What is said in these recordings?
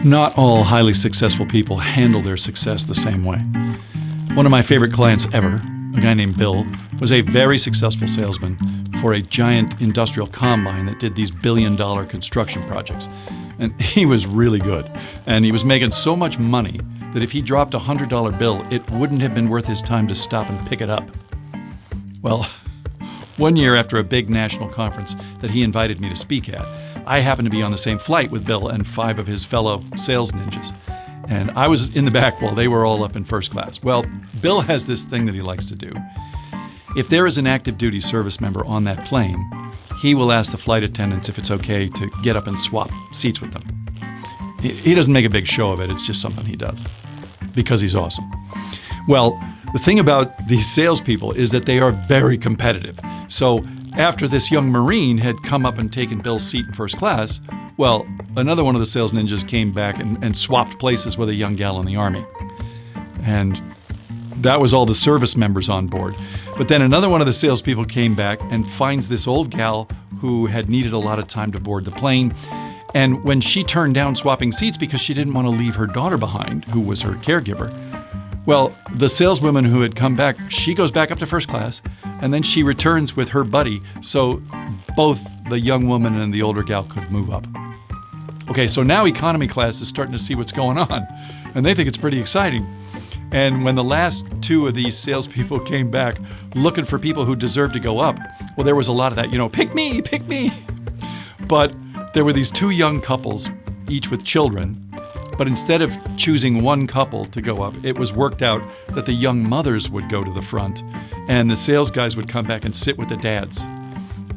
Not all highly successful people handle their success the same way. One of my favorite clients ever, a guy named Bill, was a very successful salesman for a giant industrial combine that did these billion-dollar construction projects. And he was really good. And he was making so much money that if he dropped a $100 bill, it wouldn't have been worth his time to stop and pick it up. Well, one year after a big national conference that he invited me to speak at, I happened to be on the same flight with Bill and 5 of his fellow sales ninjas. And I was in the back while they were all up in first class. Well, Bill has this thing that he likes to do. If there is an active duty service member on that plane, he will ask the flight attendants if it's okay to get up and swap seats with them. He doesn't make a big show of it, it's just something he does because he's awesome. Well, the thing about these salespeople is that they are very competitive. So after this young Marine had come up and taken Bill's seat in first class, well, another one of the sales ninjas came back and swapped places with a young gal in the Army. And that was all the service members on board. But then another one of the salespeople came back and finds this old gal who had needed a lot of time to board the plane. And when she turned down swapping seats because she didn't want to leave her daughter behind, who was her caregiver, well, the saleswoman who had come back, she goes back up to first class, and then she returns with her buddy, so both the young woman and the older gal could move up. Okay, so now economy class is starting to see what's going on, and they think it's pretty exciting. And when the last 2 of these salespeople came back looking for people who deserved to go up, well, there was a lot of that, pick me, pick me. But there were these 2 young couples, each with children, but instead of choosing one couple to go up, it was worked out that the young mothers would go to the front and the sales guys would come back and sit with the dads.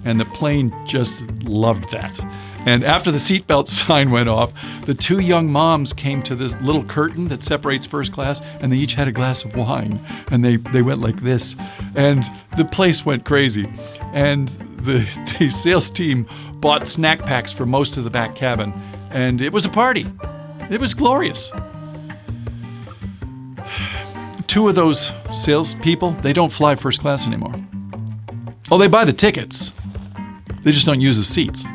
And the plane just loved that. And after the seatbelt sign went off, the 2 young moms came to this little curtain that separates first class, and they each had a glass of wine. And they went like this. And the place went crazy. And the sales team bought snack packs for most of the back cabin. And it was a party. It was glorious. 2 of those salespeople, they don't fly first class anymore. Oh, they buy the tickets. They just don't use the seats.